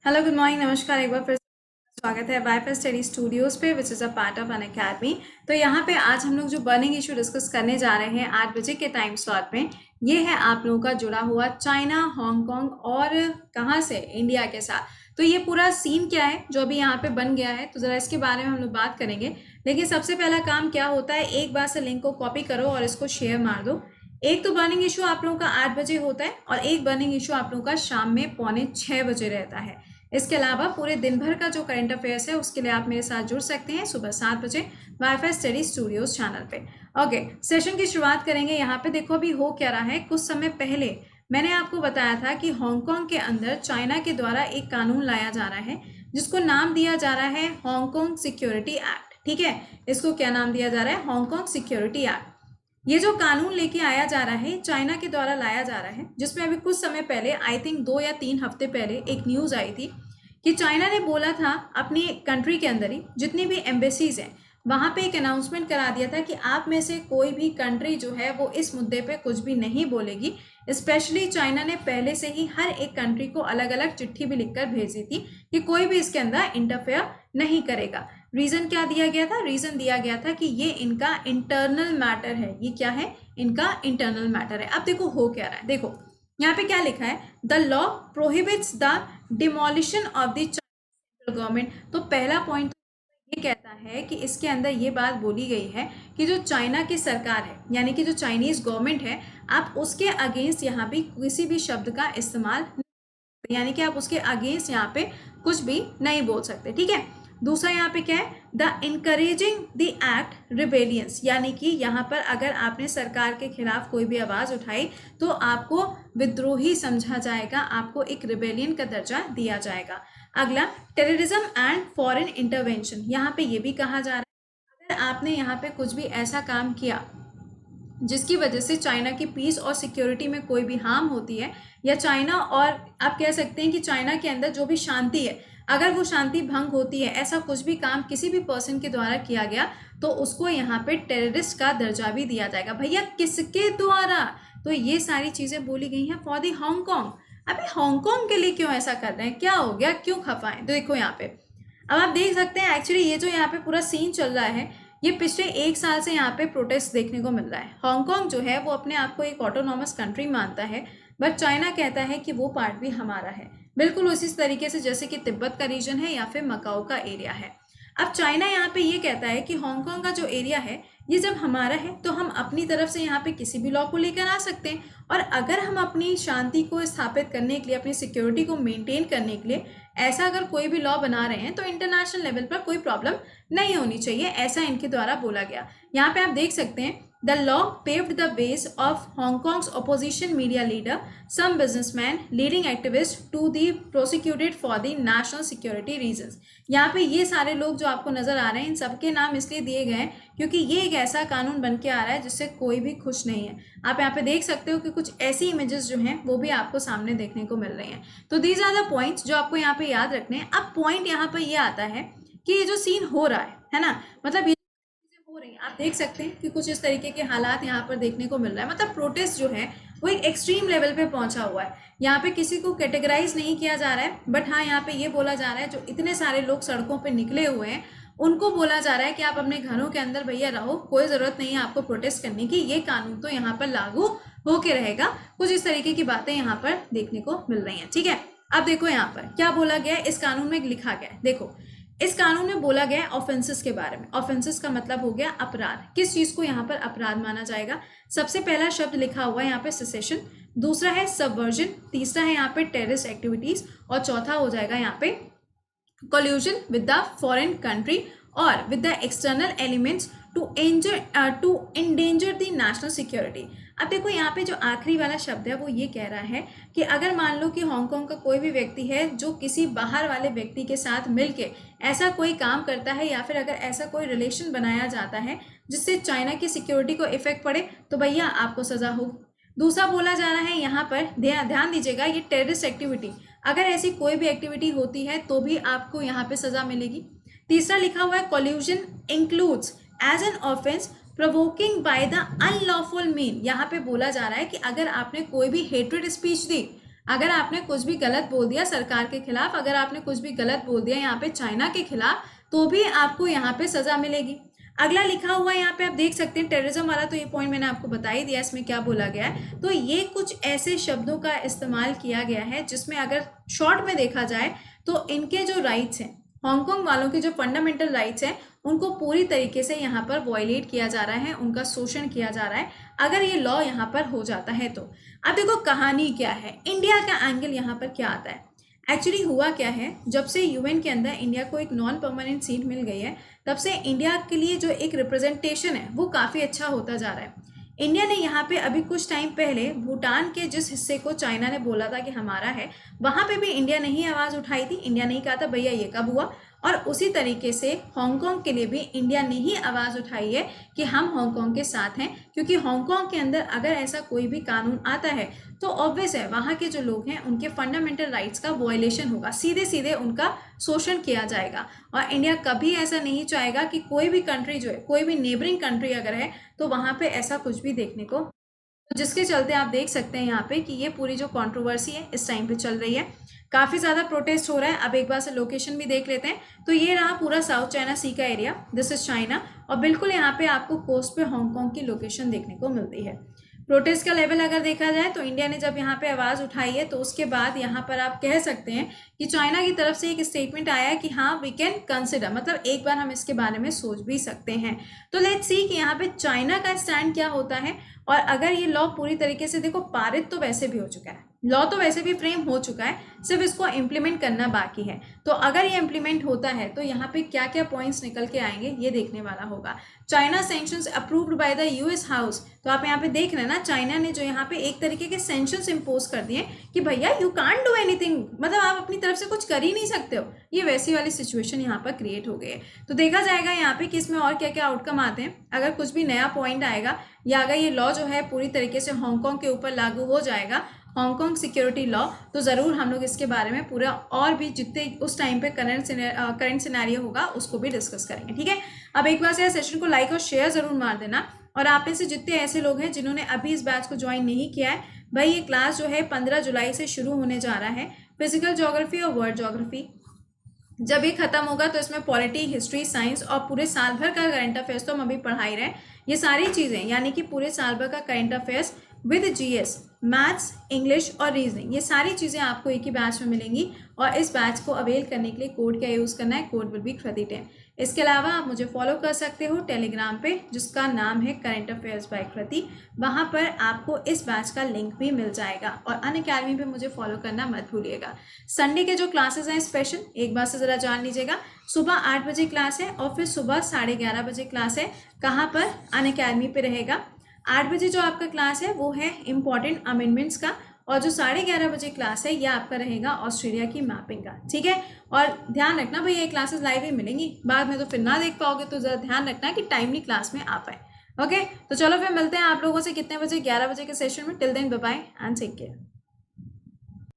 Hello good morning नमस्कार। एक बार फिर से स्वागत है वाईफाई स्टडी स्टूडियोज पे which is a part of an academy. तो यहाँ पे आज हम लोग जो बर्निंग इशू डिस्कस करने जा रहे हैं 8 बजे के टाइम स्लॉट में, ये है आप लोगों का जुड़ा हुआ चाइना, हांगकांग और कहाँ से इंडिया के साथ। तो ये पूरा सीन क्या है जो अभी यहाँ पे बन गया है, तो ज़रा इसके बारे में हम लोग बात करेंगे। लेकिन सबसे पहला काम क्या होता है, एक बार से लिंक को कॉपी करो और इसको शेयर मार दो। एक तो बर्निंग इशू आप लोगों का 8 बजे होता है और एक बर्निंग इशू आप लोगों का शाम में 5:45 रहता है। इसके अलावा पूरे दिन भर का जो करंट अफेयर्स है उसके लिए आप मेरे साथ जुड़ सकते हैं सुबह 7 बजे वाईफाई स्टडी स्टूडियोज चैनल पे। ओके, सेशन की शुरुआत करेंगे। यहाँ पे देखो अभी हो क्या रहा है। कुछ समय पहले मैंने आपको बताया था कि हांगकांग के अंदर चाइना के द्वारा एक कानून लाया जा रहा है जिसको नाम दिया जा रहा है हांगकांग सिक्योरिटी एक्ट। ठीक है, इसको क्या नाम दिया जा रहा है? Hong Kong security act. ये जो कानून लेके आया जा रहा है चाइना के द्वारा लाया जा रहा है, जिसमें अभी कुछ समय पहले आई थिंक 2 या 3 हफ्ते पहले एक न्यूज आई थी कि चाइना ने बोला था अपनी कंट्री के अंदर ही जितनी भी एम्बेसीज हैं वहां पे एक अनाउंसमेंट करा दिया था कि आप में से कोई भी कंट्री जो है वो इस मुद्दे पे कुछ भी नहीं बोलेगी। स्पेशली चाइना ने पहले से ही हर एक कंट्री को अलग अलग चिट्ठी भी लिखकर भेजी थी कि कोई भी इसके अंदर इंटरफेयर नहीं करेगा। रीजन क्या दिया गया था? रीजन दिया गया था कि ये इनका इंटरनल मैटर है। ये क्या है? इनका इंटरनल मैटर है। अब देखो हो क्या रहा है, देखो यहाँ पे क्या लिखा है, the law prohibits the demolition of the central government. तो पहला पॉइंट ये कहता है कि इसके अंदर ये बात बोली गई है कि जो चाइना की सरकार है यानी कि जो चाइनीज गवर्नमेंट है, आप उसके अगेंस्ट यहाँ भी किसी भी शब्द का इस्तेमाल, यानी कि आप उसके अगेंस्ट यहाँ पे कुछ भी नहीं बोल सकते। ठीक है, दूसरा यहाँ पे क्या है, the encouraging the act rebellions, यानी कि यहाँ पर अगर आपने सरकार के खिलाफ कोई भी आवाज उठाई तो आपको विद्रोही समझा जाएगा, आपको एक रिबेलियन का दर्जा दिया जाएगा। अगला, टेररिज्म एंड फॉरेन इंटरवेंशन। यहाँ पे ये भी कहा जा रहा है अगर आपने यहाँ पे कुछ भी ऐसा काम किया जिसकी वजह से चाइना की पीस और सिक्योरिटी में कोई भी हार्म होती है, या चाइना और आप कह सकते हैं कि चाइना के अंदर जो भी शांति है अगर वो शांति भंग होती है, ऐसा कुछ भी काम किसी भी पर्सन के द्वारा किया गया तो उसको यहाँ पे टेररिस्ट का दर्जा भी दिया जाएगा। भैया किसके द्वारा? तो ये सारी चीजें बोली गई हैं फॉर दी हांगकांग। अभी हांगकांग के लिए क्यों ऐसा कर रहे हैं? क्या हो गया? क्यों खफाए? तो देखो यहाँ पे अब आप देख सकते हैं एक्चुअली ये जो यहाँ पे पूरा सीन चल रहा है, ये पिछले 1 साल से यहाँ पे प्रोटेस्ट देखने को मिल रहा है। हांगकांग जो है वो अपने आप को एक ऑटोनॉमस कंट्री मानता है, बट चाइना कहता है कि वो पार्ट भी हमारा है, बिल्कुल उसी तरीके से जैसे कि तिब्बत का रीजन है या फिर मकाओ का एरिया है। अब चाइना यहाँ पे ये कहता है कि हांगकांग का जो एरिया है ये जब हमारा है तो हम अपनी तरफ से यहाँ पे किसी भी लॉ को लेकर आ सकते हैं, और अगर हम अपनी शांति को स्थापित करने के लिए, अपनी सिक्योरिटी को मेंटेन करने के लिए ऐसा अगर कोई भी लॉ बना रहे हैं तो इंटरनेशनल लेवल पर कोई प्रॉब्लम नहीं होनी चाहिए, ऐसा इनके द्वारा बोला गया। यहाँ पे आप देख सकते हैं, the law paved the ways of Hong Kong's opposition media leader, some businessman, leading activist to be prosecuted for the national security reasons. यहाँ पे ये सारे लोग जो आपको नजर आ रहे हैं इन सबके नाम इसलिए दिए गए हैं क्योंकि ये एक ऐसा कानून बन के आ रहा है जिससे कोई भी खुश नहीं है। आप यहाँ पे देख सकते हो कि कुछ ऐसी इमेजेस जो हैं वो भी आपको सामने देखने को मिल रही हैं। तो दीज आर द पॉइंट्स जो आपको यहाँ पे याद रखने हैं। अब पॉइंट यहाँ पे ये आता है कि ये जो सीन हो रहा है ना, मतलब ये चीजें हो रही हैं, आप देख सकते हैं कि कुछ इस तरीके के हालात यहाँ पर देखने को मिल रहा है। मतलब प्रोटेस्ट जो है वो एक एक्सट्रीम लेवल पे पहुंचा हुआ है। यहाँ पे किसी को कैटेगराइज नहीं किया जा रहा है, बट हाँ यहाँ पे ये बोला जा रहा है जो इतने सारे लोग सड़कों पे निकले हुए हैं उनको बोला जा रहा है कि आप अपने घरों के अंदर भैया रहो, कोई जरूरत नहीं है आपको प्रोटेस्ट करने की, ये कानून तो यहाँ पर लागू होके रहेगा। कुछ इस तरीके की बातें यहाँ पर देखने को मिल रही हैं। ठीक है, अब देखो यहाँ पर क्या बोला गया है, इस कानून में लिखा गया है। देखो इस कानून में बोला गया है ऑफेंसेस के बारे में। ऑफेंसेस का मतलब हो गया अपराध। किस चीज को यहाँ पर अपराध माना जाएगा? सबसे पहला शब्द लिखा हुआ है यहाँ पे सेसेशन, दूसरा है सबवर्जन, तीसरा है यहाँ पे टेररिस्ट एक्टिविटीज, और चौथा हो जाएगा यहाँ पे collusion with the foreign country or with the external elements to endanger the national security। अब देखो यहाँ पे जो आखिरी वाला शब्द है वो ये कह रहा है कि अगर मान लो कि हांगकांग का कोई भी व्यक्ति है जो किसी बाहर वाले व्यक्ति के साथ मिलके ऐसा कोई काम करता है या फिर अगर ऐसा कोई रिलेशन बनाया जाता है जिससे चाइना की सिक्योरिटी को इफेक्ट पड़े तो भैया आपको सजा होगी। दूसरा बोला जा रहा है यहाँ पर ध्यान दीजिएगा, ये टेररिस्ट एक्टिविटी, अगर ऐसी कोई भी एक्टिविटी होती है तो भी आपको यहाँ पे सजा मिलेगी। तीसरा लिखा हुआ है collusion includes as an offence provoking by the unlawful mean. यहाँ पे बोला जा रहा है कि अगर आपने कोई भी हेट्रेड स्पीच दी, अगर आपने कुछ भी गलत बोल दिया सरकार के खिलाफ, अगर आपने कुछ भी गलत बोल दिया यहाँ पे चाइना के खिलाफ, तो भी आपको यहाँ पे सजा मिलेगी। अगला लिखा हुआ यहाँ पे आप देख सकते हैं टेररिज्म वाला, तो ये पॉइंट मैंने आपको बता ही दिया इसमें क्या बोला गया है। तो ये कुछ ऐसे शब्दों का इस्तेमाल किया गया है जिसमें अगर शॉर्ट में देखा जाए तो इनके जो राइट्स हैं, हांगकांग वालों के जो फंडामेंटल राइट्स हैं, उनको पूरी तरीके से यहाँ पर वॉयलेट किया जा रहा है, उनका शोषण किया जा रहा है अगर ये लॉ यहाँ पर हो जाता है तो। अब देखो कहानी क्या है, इंडिया का एंगल यहाँ पर क्या आता है। एक्चुअली हुआ क्या है, जब से यूएन के अंदर इंडिया को एक नॉन परमानेंट सीट मिल गई है, तब से इंडिया के लिए जो एक रिप्रेजेंटेशन है वो काफ़ी अच्छा होता जा रहा है। इंडिया ने यहाँ पे अभी कुछ टाइम पहले भूटान के जिस हिस्से को चाइना ने बोला था कि हमारा है, वहाँ पे भी इंडिया ने ही आवाज़ उठाई थी। इंडिया ने ही कहा था भैया ये कब हुआ। और उसी तरीके से हांगकांग के लिए भी इंडिया ने ही आवाज़ उठाई है कि हम हांगकांग के साथ हैं, क्योंकि हांगकांग के अंदर अगर ऐसा कोई भी कानून आता है तो ऑब्वियस है वहाँ के जो लोग हैं उनके फंडामेंटल राइट्स का वायलेशन होगा, सीधे सीधे उनका शोषण किया जाएगा। और इंडिया कभी ऐसा नहीं चाहेगा कि कोई भी कंट्री जो है, कोई भी नेबरिंग कंट्री अगर है तो वहाँ पे ऐसा कुछ भी देखने को, तो जिसके चलते आप देख सकते हैं यहाँ पे कि ये पूरी जो कंट्रोवर्सी है इस टाइम पे चल रही है, काफ़ी ज़्यादा प्रोटेस्ट हो रहा है। अब एक बार से लोकेशन भी देख लेते हैं। तो ये रहा पूरा साउथ चाइना सी का एरिया, दिस इज चाइना, और बिल्कुल यहाँ पे आपको कोस्ट पे हांगकांग की लोकेशन देखने को मिलती है। प्रोटेस्ट का लेवल अगर देखा जाए तो इंडिया ने जब यहाँ पे आवाज़ उठाई है तो उसके बाद यहाँ पर आप कह सकते हैं कि चाइना की तरफ से एक स्टेटमेंट आया है कि हाँ वी कैन कंसिडर, मतलब एक बार हम इसके बारे में सोच भी सकते हैं। तो लेट्स सी कि यहाँ पे चाइना का स्टैंड क्या होता है। और अगर ये लॉ पूरी तरीके से, देखो पारित तो वैसे भी हो चुका है, लॉ तो वैसे भी फ्रेम हो चुका है, सिर्फ इसको इम्प्लीमेंट करना बाकी है। तो अगर ये इम्प्लीमेंट होता है तो यहाँ पे क्या क्या पॉइंट्स निकल के आएंगे ये देखने वाला होगा। China sanctions approved by the US house, तो आप यहाँ पे देख रहे हैं ना, चाइना ने जो यहाँ पे एक तरीके के सैंक्शंस इम्पोज कर दिए कि भैया यू कांट डू एनीथिंग, मतलब आप अपनी तरफ से कुछ कर ही नहीं सकते हो। ये वैसी वाली सिचुएशन यहाँ पर क्रिएट हो गई है। तो देखा जाएगा यहाँ पे कि इसमें और क्या क्या आउटकम आते हैं। अगर कुछ भी नया पॉइंट आएगा या अगर ये लॉ जो है पूरी तरीके से हांगकांग के ऊपर लागू हो जाएगा, हांगकांग सिक्योरिटी लॉ, तो ज़रूर हम लोग इसके बारे में पूरा और भी जितने उस टाइम पे करंट सिनेरियो होगा उसको भी डिस्कस करेंगे। ठीक है, अब एक बार से सेशन को लाइक और शेयर ज़रूर मार देना। और आप में से जितने ऐसे लोग हैं जिन्होंने अभी इस बैच को ज्वाइन नहीं किया है, भाई ये क्लास जो है 15 जुलाई से शुरू होने जा रहा है। फिजिकल ज्योग्राफी और वर्ल्ड ज्योग्राफी, जब ये खत्म होगा तो इसमें पॉलिटी, हिस्ट्री, साइंस और पूरे साल भर का करंट अफेयर्स तो हम अभी पढ़ा ही रहे हैं। ये सारी चीज़ें यानी कि पूरे साल भर का current affairs with GS, maths, English और रीजनिंग, ये सारी चीज़ें आपको एक ही बैच में मिलेंगी। और इस बैच को अवेल करने के लिए कोड क्या यूज़ करना है, कोड विल बी कृति10। इसके अलावा आप मुझे फॉलो कर सकते हो टेलीग्राम पे, जिसका नाम है करंट अफेयर्स बाय कृति। वहाँ पर आपको इस बैच का लिंक भी मिल जाएगा। और अनअकैडमी पे मुझे फॉलो करना मत भूलिएगा। संडे के जो क्लासेस हैं स्पेशल, एक बार से ज़रा जान लीजिएगा। सुबह 8 बजे क्लास है और फिर सुबह 11:30 बजे क्लास है। कहाँ पर, अनअकैडमी पे रहेगा। 8 बजे जो आपका क्लास है वो है इम्पॉर्टेंट अमेंडमेंट्स का, और जो 11:30 बजे क्लास है ये आपका रहेगा ऑस्ट्रेलिया की मैपिंग का। ठीक है, और ध्यान रखना भाई ये क्लासेस लाइव ही मिलेंगी, बाद में तो फिर ना देख पाओगे, तो ज़रा ध्यान रखना कि टाइमली क्लास में आ पाए। ओके, तो चलो फिर मिलते हैं आप लोगों से कितने बजे, 11 बजे के सेशन में। Till then bye bye and take care.